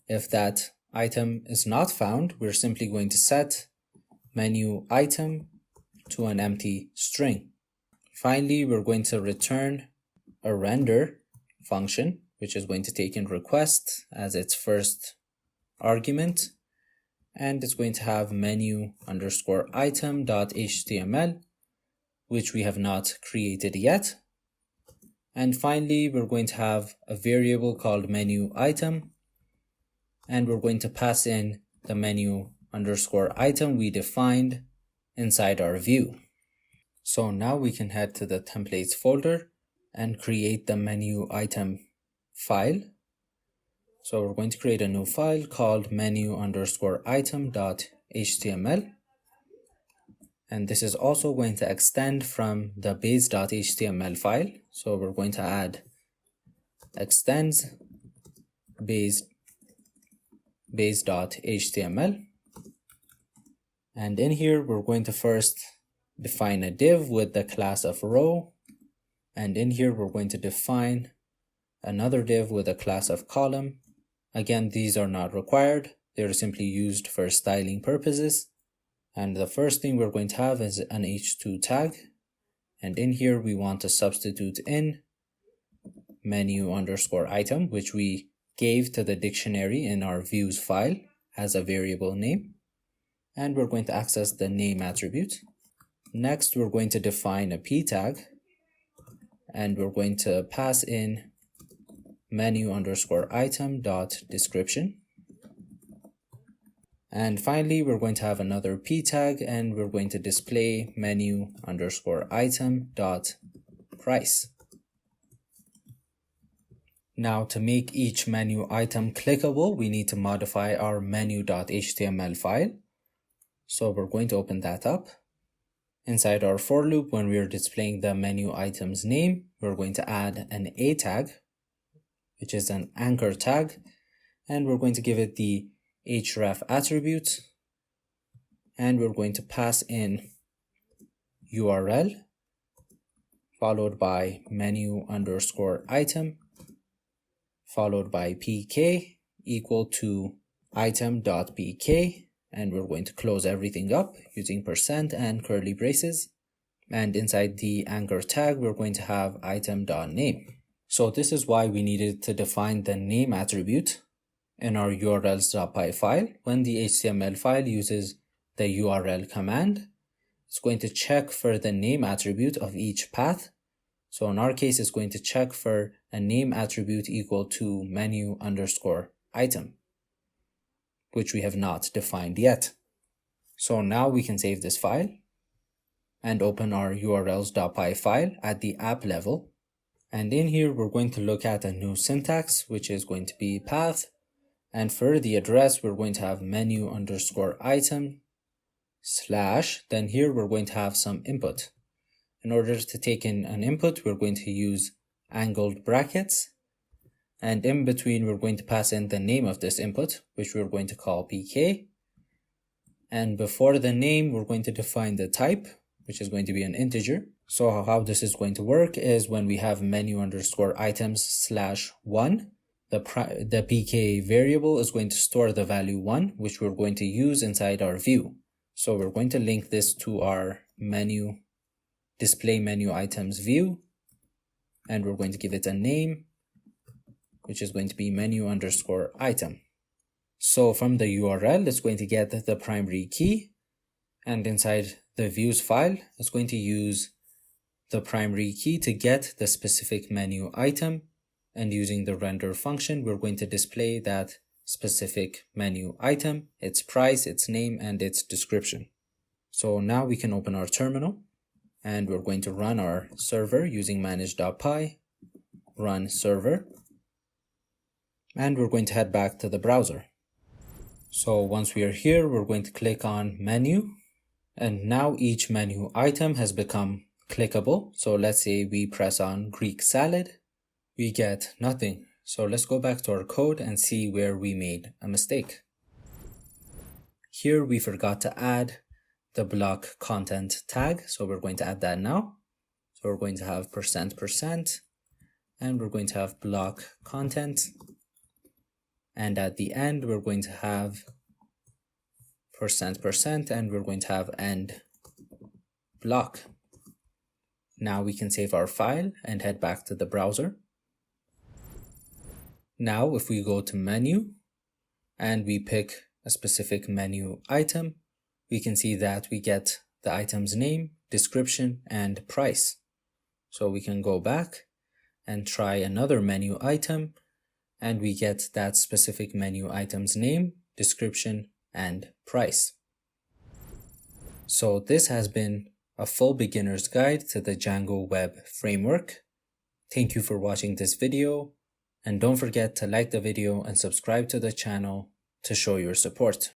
S2: if that item is not found, we're simply going to set menu item to an empty string. Finally, we're going to return a render function, which is going to take in request as its first argument. And it's going to have menu underscore item.html, which we have not created yet. And finally, we're going to have a variable called menu item, and we're going to pass in the menu underscore item we defined inside our view. So now we can head to the templates folder and create the menu item file. So we're going to create a new file called menu underscore item.html. And this is also going to extend from the base.html file. So we're going to add extends base.html. And in here, we're going to first define a div with the class of row. And in here, we're going to define another div with a class of column. Again, these are not required. They're simply used for styling purposes. And the first thing we're going to have is an h2 tag. And in here, we want to substitute in menu underscore item, which we gave to the dictionary in our views file as a variable name. And we're going to access the name attribute. Next, we're going to define a p tag, and we're going to pass in menu_item.description. And finally, we're going to have another p tag, and we're going to display menu_item.price. Now, to make each menu item clickable, we need to modify our menu.html file. So we're going to open that up. Inside our for loop, when we are displaying the menu item's name, we're going to add an a tag, which is an anchor tag, and we're going to give it the href attribute, and we're going to pass in URL followed by menu_item followed by pk equal to item.pk, and we're going to close everything up using % and curly braces. And inside the anchor tag, we're going to have item.name. So this is why we needed to define the name attribute in our urls.py file. When the HTML file uses the URL command, it's going to check for the name attribute of each path. So in our case, it's going to check for a name attribute equal to menu_item, which we have not defined yet. So now we can save this file and open our urls.py file at the app level. And in here, we're going to look at a new syntax, which is going to be path. And for the address, we're going to have menu_item / then here we're going to have some input. In order to take in an input, we're going to use angled brackets. And in between, we're going to pass in the name of this input, which we're going to call pk. And before the name, we're going to define the type, which is going to be an integer. So how this is going to work is when we have menu_items /1, the pk variable is going to store the value 1, which we're going to use inside our view. So we're going to link this to our display menu items view, and we're going to give it a name, which is going to be menu_item. So from the URL, it's going to get the primary key, and inside the views file, it's going to use the primary key to get the specific menu item, and using the render function, we're going to display that specific menu item, its price, its name, and its description. So now we can open our terminal, and we're going to run our server using manage.py, run server, and we're going to head back to the browser. So once we are here, we're going to click on menu, and now each menu item has become clickable. So let's say we press on Greek salad, we get nothing. So let's go back to our code and see where we made a mistake. Here we forgot to add the block content tag, so we're going to add that now. So we're going to have %%, and we're going to have block content, and at the end we're going to have %%, and we're going to have end block. Now we can save our file and head back to the browser. Now if we go to menu and we pick a specific menu item, we can see that we get the item's name, description, and price. So we can go back and try another menu item, and we get that specific menu item's name, description, and price. So this has been a full beginner's guide to the Django web framework. Thank you for watching this video, and don't forget to like the video and subscribe to the channel to show your support.